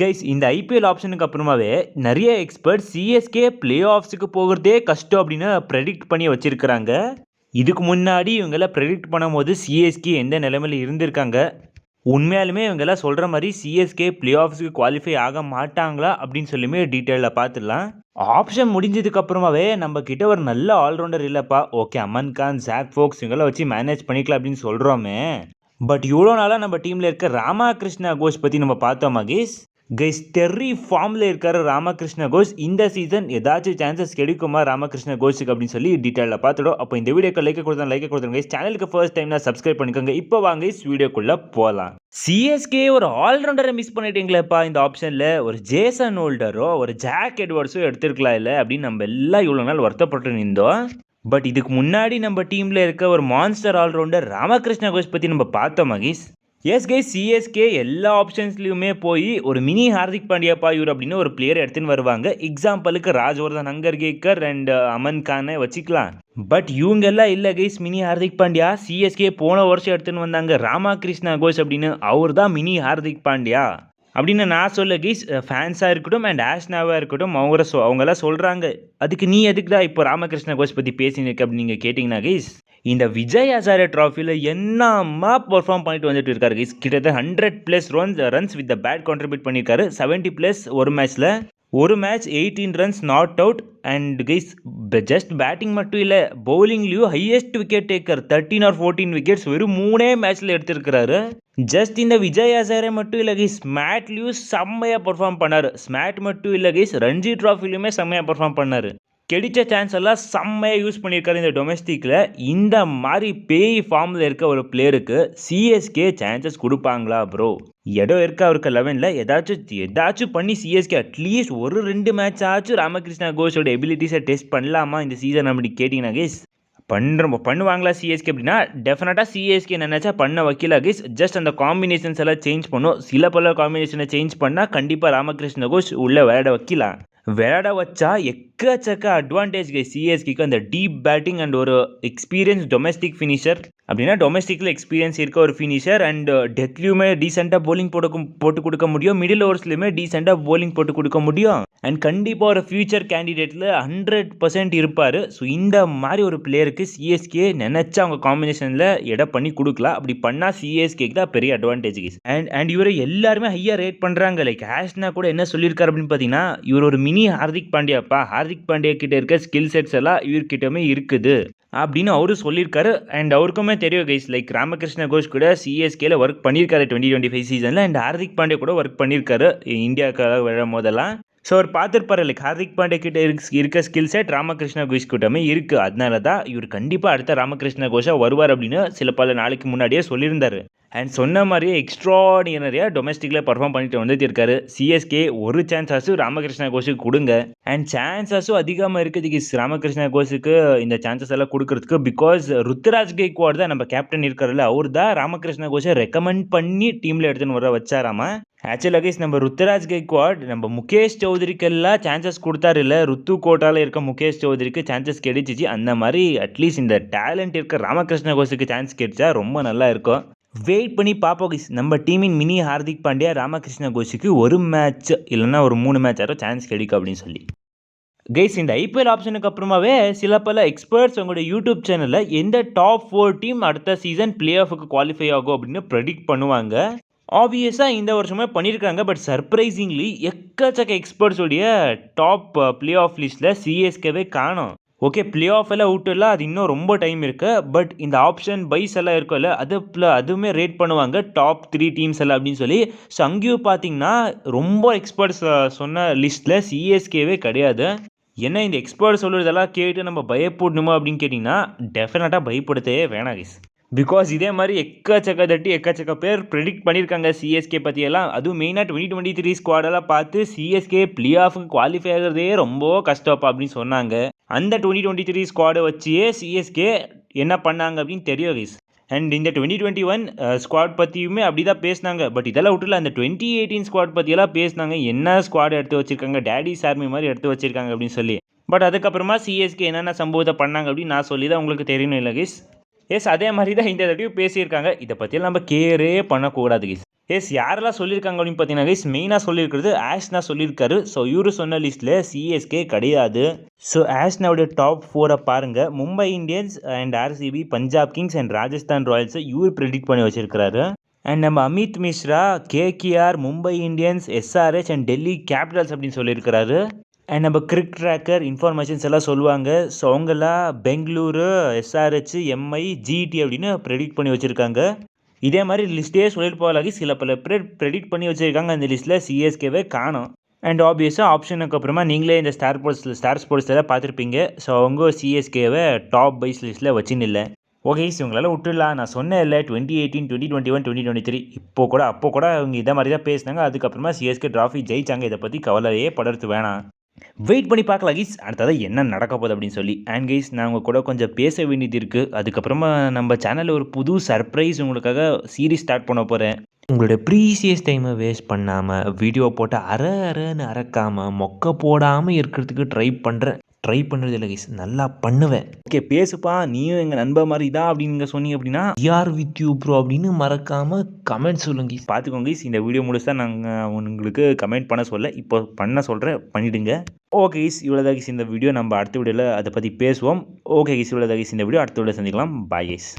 Guys இந்த IPL ஆப்ஷனுக்கு அப்புறமாவே நிறைய எக்ஸ்பர்ட் சிஎஸ்கே பிளே ஆஃப்ஸுக்கு போகிறதே கஷ்டம் அப்படின்னு ப்ரெடிக்ட் பண்ணி வச்சிருக்கிறாங்க. இதுக்கு முன்னாடி இவங்கெல்லாம் ப்ரெடிக்ட் பண்ணும்போது சிஎஸ்கே எந்த நிலைமையில் இருந்திருக்காங்க, உண்மையாலுமே இவங்கெல்லாம் சொல்கிற மாதிரி சிஎஸ்கே பிளே ஆஃப்ஸுக்கு குவாலிஃபை ஆக மாட்டாங்களா அப்படின்னு சொல்லியுமே டீட்டெயிலில் பார்த்துடலாம். ஆப்ஷன் முடிஞ்சதுக்கு அப்புறமாவே நம்ம கிட்ட ஒரு நல்ல ஆல்ரவுண்டர் இல்லைப்பா, ஓகே அமன் கான், ஜாக் ஃபோக்ஸ் இவங்கெல்லாம் வச்சு மேனேஜ் பண்ணிக்கலாம் அப்படின்னு சொல்கிறோமே. பட் இவ்வளோ நாளாக நம்ம டீமில் இருக்க ராமகிருஷ்ணா கோஷ் பற்றி நம்ம பார்த்தோம் மகேஷ். கைஸ் டெர்ரி ஃபார்மில் இருக்காரு ராமகிருஷ்ண கோஷ். இந்த சீசன் ஏதாச்சும் சான்சஸ் கிடைக்குமா ராமகிருஷ்ண கோஷுக்கு அப்படின்னு சொல்லி டீட்டெயிலில் பார்த்துடும். அப்போ இந்த வீடியோக்கு லைக் கொடுத்துருங்க கைஸ். சேனலுக்கு ஃபர்ஸ்ட் டைம் நான் சப்ஸ்கிரைப் பண்ணிக்கோங்க. இப்போ வாங்க கைஸ் வீடியோக்குள்ளே போகலாம். சிஎஸ்கே ஒரு ஆல்ரவுண்டரை மிஸ் பண்ணிட்டீங்களேப்பா இந்த ஆப்ஷனில். ஒரு ஜேசன் ஹோல்டரோ ஒரு ஜாக் எட்வர்ட்ஸோ எடுத்துருக்கலாம் இல்லை அப்படின்னு நம்ம எல்லாம் இவ்வளோ நாள் வருத்தப்பட்டு நின்றோம். பட் இதுக்கு முன்னாடி நம்ம டீமில் இருக்க ஒரு மான்ஸ்டர் ஆல்ரவுண்டர் ராமகிருஷ்ண கோஷ் பற்றி நம்ம பார்த்தோம் மகேஷ். எஸ் கைஸ், சிஎஸ்கே எல்லா ஆப்ஷன்ஸ்லையுமே போய் ஒரு மினி ஹார்திக் பாண்டியா பாயூர் அப்படின்னு ஒரு பிளேயர் எடுத்துன்னு வருவாங்க. எக்ஸாம்பிளுக்கு ராஜ்வர்தன் அங்கர்கேக்கர் அண்ட் அமன் கானை வச்சுக்கலாம். பட் இவங்கெல்லாம் இல்லை guys mini Hardik Pandya. CSK போன வருஷம் எடுத்துன்னு வந்தாங்க ராமகிருஷ்ணா கோஷ் அப்படின்னு. அவர் தான் மினி ஹார்திக் பாண்டியா அப்படின்னு நான் சொல்ல கைஸ். ஃபேன்ஸாக இருக்கட்டும் அண்ட் ஆஷ்னாவாக இருக்கட்டும் அவங்கெல்லாம் சொல்கிறாங்க. அதுக்கு நீ எதுக்கு தான் இப்போ ராமகிருஷ்ண கோஷ் பற்றி பேசினிருக்கு அப்படின்னு நீங்கள் கேட்டிங்கன்னா கைஸ், இந்த விஜய் ஹசாரே ட்ராஃபியில் என்னமா பெர்ஃபார்ம் பண்ணிட்டு வந்துட்டு இருக்காரு கைஸ். கிட்டத்தட்ட 100+ runs with the bat contribute பண்ணியிருக்காரு. 70+ ஒரு match 18 runs not out. And guys just batting மட்டும் இல்லை, பவுலிங்லேயும் highest wicket taker 13 or 14 wickets வெறும் 3 மேட்ச்சில் எடுத்திருக்கிறாரு. ஜஸ்ட் இந்த விஜய் ஹசாரே மட்டும் இல்லை கைஸ், ஸ்மாட்லேயும் செம்மையாக பெர்ஃபார்ம் பண்ணார். ஸ்மாட் மட்டும் இல்லை கைஸ், ரஞ்சி ட்ராஃபிலையுமே செம்மையாக பெர்ஃபார்ம் பண்ணார். கிடைச்ச சான்ஸ் எல்லாம் செம்மையாக யூஸ் பண்ணியிருக்காரு இந்த டொமெஸ்டிக்கில். இந்த மாதிரி பேய் ஃபார்மில் இருக்க ஒரு பிளேயருக்கு சிஎஸ்கே சான்சஸ் கொடுப்பாங்களா ப்ரோ? இடம் இருக்க அவருக்கு 11ல் ஏதாச்சும் பண்ணி சிஎஸ்கே அட்லீஸ்ட் ஒரு 2 மேட்ச் ஆச்சும் ராமகிருஷ்ணா கோஷோட எபிலிட்டிஸை டெஸ்ட் பண்ணலாமா இந்த சீசன் அப்படி கேட்டிங்கன்னா கேஸ் பண்ணுவாங்களா சிஎஸ்கே அப்படின்னா டெஃபினட்டாக சிஎஸ்கே நினச்சா பண்ண வைக்கல கேஸ். ஜஸ்ட் அந்த காம்பினேஷன்ஸ் எல்லாம் சேஞ்ச் பண்ணும். சில பல காம்பினேஷனை சேஞ்ச் பண்ணால் கண்டிப்பாக ராமகிருஷ்ண கோஷ் உள்ளே விளையாட வைக்கலாம். விளையாட வச்சா எக்கச்சக்க அட்வான்டேஜ் கை சிஎஸ்கேக்கு. அந்த டீப் பேட்டிங் அண்ட் ஒரு எக்ஸ்பீரியன்ஸ் டொமெஸ்டிக் ஃபினிஷர் அப்படின்னா டொமெஸ்டிக்கில் எக்ஸ்பீரியன்ஸ் இருக்க ஒரு ஃபினிஷர். அண்ட் டெத்லையுமே டீசெண்டாக போலிங் போட்டு கொடுக்க முடியும். மிடில் ஓவர்ஸ்லையுமே டீசெண்டாக போலிங் போட்டு கொடுக்க முடியும். அண்ட் கண்டிப்பாக ஒரு ஃபியூச்சர் கேண்டிடேட்டில் 100% இருப்பார். ஸோ இந்த மாதிரி ஒரு பிளேயருக்கு சிஎஸ்கே நினச்சா அவங்க காம்பினேஷனில் இடம் பண்ணி கொடுக்கலாம். அப்படி பண்ணால் சிஎஸ்கேக்கு தான் பெரிய அட்வான்டேஜ் கைஸ். அண்ட் இவரை எல்லாருமே ஹையாக ரேட் பண்ணுறாங்க. லைக் ஆஷ்னா கூட என்ன சொல்லியிருக்காரு அப்படின்னு பார்த்தீங்கன்னா, இவர் ஒரு மினி ஹார்திக் பாண்டியாப்பா. ஹார்திக் பாண்டியா கிட்ட இருக்க ஸ்கில் செட்ஸ் எல்லாம் இவர்கிட்டமே இருக்குது அப்படின்னு அவரு சொல்லியிருக்காரு. அண்ட் அவருக்குமே தெரியும் கைஸ், லைக் ராமகிருஷ்ண கோஷ் கூட சிஎஸ்கேல ஒர்க் பண்ணியிருக்காரு 2025 சீசனில். அண்ட் ஹார்திக் பாண்டியா கூட ஒர்க் பண்ணியிருக்காரு இந்தியாவுக்காக விழும் போதெல்லாம். ஸோ அவர் பார்த்துருப்பாரு லைக் ஹார்திக் பாண்டியா கிட்ட இருக்க ஸ்கில் செட் ராமகிருஷ்ண கோஷ் கிட்டமே இருக்குது. அதனால தான் இவர் கண்டிப்பாக அடுத்த ராமகிருஷ்ண கோஷாக வருவார் அப்படின்னு சில பல நாளைக்கு முன்னாடியே சொல்லியிருந்தார். அண்ட் சொன்ன மாதிரியே எக்ஸ்ட்ராடினரியாக டொமெஸ்டிக்கில் பர்ஃபார்ம் பண்ணிட்டு வந்துட்டு இருக்காரு. சிஎஸ்கே ஒரு சான்ஸாஸும் ராமகிருஷ்ண கோஷுக்கு கொடுங்க. அண்ட் சான்சஸும் அதிகமாக இருக்குது ராமகிருஷ்ண கோஷுக்கு இந்த சான்சஸ் எல்லாம் கொடுக்கறதுக்கு. பிகாஸ் ருத்ராஜ் கெய்க்வாட் தான் நம்ம கேப்டன் இருக்காருல்ல, அவர் தான் ராமகிருஷ்ண கோஷை ரெக்கமெண்ட் பண்ணி டீமில் எடுத்துன்னு வர வச்சாராமா. ஆக்சுவலாக கைஸ் நம்ம ருத்ராஜ் கெய்க்வாட் நம்ம முகேஷ் சௌத்ரிக்கெல்லாம் சான்சஸ் கொடுத்தாரு இல்லை, ருத்து கோட்டாவில் இருக்க முகேஷ் சௌத்ரிக்கு சான்சஸ் கிடைச்சிச்சு. அந்த மாதிரி அட்லீஸ்ட் இந்த டேலண்ட் இருக்க ராமகிருஷ்ண கோஷுக்கு சான்ஸ் கிடைச்சா ரொம்ப நல்லா இருக்கும். வெயிட் பண்ணி பார்ப்போம் கைஸ். நம்ம டீமின் மினி ஹார்திக் பாண்டியா ராமகிருஷ்ண கோஷுக்கு ஒரு மேட்ச் இல்லைன்னா ஒரு 3 மேட்ச் ஆரோ சான்ஸ் கிடைக்கும் அப்படின்னு சொல்லி கைஸ். இந்த ஐபிஎல் ஆப்ஷனுக்கு அப்புறமாவே சில பல எக்ஸ்பர்ட்ஸ் உங்களோட யூடியூப் சேனலில் எந்த டாப் 4 டீம் அடுத்த சீசன் பிளே ஆஃபுக்கு குவாலிஃபை ஆகும் அப்படின்னு ப்ரெடிக்ட் பண்ணுவாங்க. ஆப்வியஸாக இந்த வருஷமே பண்ணியிருக்காங்க. பட் சர்ப்ரைசிங்லி எக்கச்சக்க எக்ஸ்பர்ட்ஸோடைய டாப் பிளே ஆஃப் லிஸ்ட்டில் சிஎஸ்கேவே காணும். ஓகே பிளே ஆஃப் எல்லாம் விட்டுலாம், அது இன்னும் ரொம்ப டைம் இருக்குது. பட் இந்த ஆப்ஷன் பைஸ் எல்லாம் இருக்கும்ல, அதுவுமே ரேட் பண்ணுவாங்க டாப் 3 டீம்ஸ் எல்லாம் அப்படின்னு சொல்லி. ஸோ அங்கேயும் பார்த்தீங்கன்னா ரொம்ப எக்ஸ்பர்ட்ஸ் சொன்ன லிஸ்ட்டில் சிஎஸ்கேவே கிடையாது. ஏன்னா இந்த எக்ஸ்பர்ட் சொல்கிறதெல்லாம் கேட்டு நம்ம பயப்படணுமா அப்படின்னு கேட்டிங்கன்னா டெஃபினட்டாக பயப்படுத்தவே வேணாம் கைஸ். பிகாஸ் இதே மாதிரி எக்கச்சக்க பேர் ப்ரெடிக்ட் பண்ணியிருக்காங்க சிஎஸ்கே பற்றியெல்லாம். அதுவும் மெயினாக 2023 ஸ்குவாடெல்லாம் பார்த்து சிஎஸ்கே பிளே ஆஃபுக்கு குவாலிஃபை ஆகிறதே ரொம்ப கஷ்டப்பா அப்படின்னு சொன்னாங்க. அந்த 2023 ஸ்குவாடை வச்சியே சிஎஸ்கே என்ன பண்ணாங்க அப்படின்னு தெரியும் கைஸ். அண்ட் இந்த 2021 ஸ்குவாட் பற்றியுமே அப்படி தான் பேசினாங்க. பட் இதெல்லாம் விட்டுல அந்த 2018 ஸ்குவாட் பற்றியெல்லாம் பேசினாங்க. என்ன ஸ்குவாட் எடுத்து வச்சிருக்காங்க, டேடிஸ் ஆர்மி மாதிரி எடுத்து வச்சிருக்காங்க அப்படின்னு சொல்லி. பட் அதுக்கப்புறமா சிஎஸ்கே என்னென்ன சம்பவத்தை பண்ணாங்க அப்படின்னு நான் சொல்லி தான் உங்களுக்கு தெரியணும் இல்லை கைஸ். எஸ் அதே மாதிரி தான் இந்த தடவையும் பேசியிருக்காங்க. இதை பற்றியெல்லாம் நம்ம கேரே பண்ணக்கூடாது கைஸ். யாரெல்லாம் சொல்லியிருக்காங்க அப்படின்னு பார்த்தீங்கன்னா கைஸ், மெயினாக சொல்லியிருக்கிறது ஆஷ் தான் சொல்லியிருக்காரு. ஸோ இவரு சொன்ன லிஸ்ட்டில் சிஎஸ்கே கிடையாது. ஸோ ஆஷ்னாவுடைய டாப் 4 பாருங்கள். Mumbai Indians and RCB, Punjab kings and Rajasthan ராயல்ஸை இவர் ப்ரெடிக்ட் பண்ணி வச்சிருக்கிறாரு. அண்ட் நம்ம Amit Mishra KKR, Mumbai Indians, SRH and Delhi capitals அப்படின்னு சொல்லியிருக்கிறாரு. அண்ட் நம்ம கிரிக் ட்ராக்கர் இன்ஃபர்மேஷன்ஸ் எல்லாம் சொல்லுவாங்க. ஸோ அவங்கெல்லாம் பெங்களூரு, எஸ்ஆர்ஹெச், எம்ஐ, ஜிடி அப்படின்னு ப்ரெடிக்ட் பண்ணி வச்சுருக்காங்க. இதே மாதிரி லிஸ்ட்டே சொல்லிட்டு போகலாகி சில பல பேர் ப்ரெடிக்ட் பண்ணி வச்சுருக்காங்க. அந்த லிஸ்ட்டில் சிஎஸ்கேவே காணும். அண்ட் ஆப்வியஸாக ஆப்ஷனுக்கு அப்புறமா நீங்களே இந்த ஸ்டார் ஸ்போர்ட்ஸில் பார்த்துருப்பீங்க. ஸோ அவங்க சிஎஸ்கேவை டாப் பைஸ் லிஸ்ட்டில் வச்சுன்னு இல்லை. ஓகே, இவங்களால விட்டுடலாம். நான் சொன்னேன் இல்லை 2018, 2021, 2023 அப்போ கூட அவங்க இதை மாதிரி தான் பேசினாங்க. அதுக்கப்புறமா சிஎஸ்கே ட்ராஃபி ஜெயிச்சாங்க. இதை பற்றி கவலையே படுறது வேணாம். வெயிட் பண்ணி பார்க்கலாம் கைஸ், அடுத்ததாக என்ன நடக்க போகுது அப்படின்னு சொல்லி. அண்ட் கைஸ், நான் உங்கள் கூட கொஞ்சம் பேச வேண்டியது இருக்குது. அதுக்கப்புறமா நம்ம சேனலில் ஒரு புது சர்ப்ரைஸ் உங்களுக்காக சீரீஸ் ஸ்டார்ட் பண்ண போகிறேன். உங்களோட ப்ரீசியஸ் டைமை வேஸ்ட் பண்ணாமல், வீடியோ போட்டு அரன்னு அறக்காமல், மொக்க போடாமல் இருக்கிறதுக்கு ட்ரை பண்ணுறது இல்லை கைஸ், நல்லா பண்ணுவேன். ஓகே பேசுப்பா, நீயும் எங்கள் நண்பர் மாதிரி தான் அப்படின்னு நீங்கள் சொன்னீங்க அப்படின்னா யார் வித் யூ ப்ரோ அப்படின்னு மறக்காமல் கமெண்ட் சொல்லுங்க கைஸ். பார்த்துக்கோங்க கைஸ், இந்த வீடியோ முழுசா நாங்கள் உங்களுக்கு கமெண்ட் பண்ண சொல்ல இப்போ பண்ண சொல்கிறேன், பண்ணிவிடுங்க. ஓகே கைஸ், இவ்வளோதான் கைஸ் இந்த வீடியோ. நம்ம அடுத்த வீடியோவில் அதை பற்றி பேசுவோம். ஓகே கைஸ், இவ்வளோதான் கைஸ் இந்த வீடியோ. அடுத்த வீடியோ சந்திக்கலாம். Bye guys.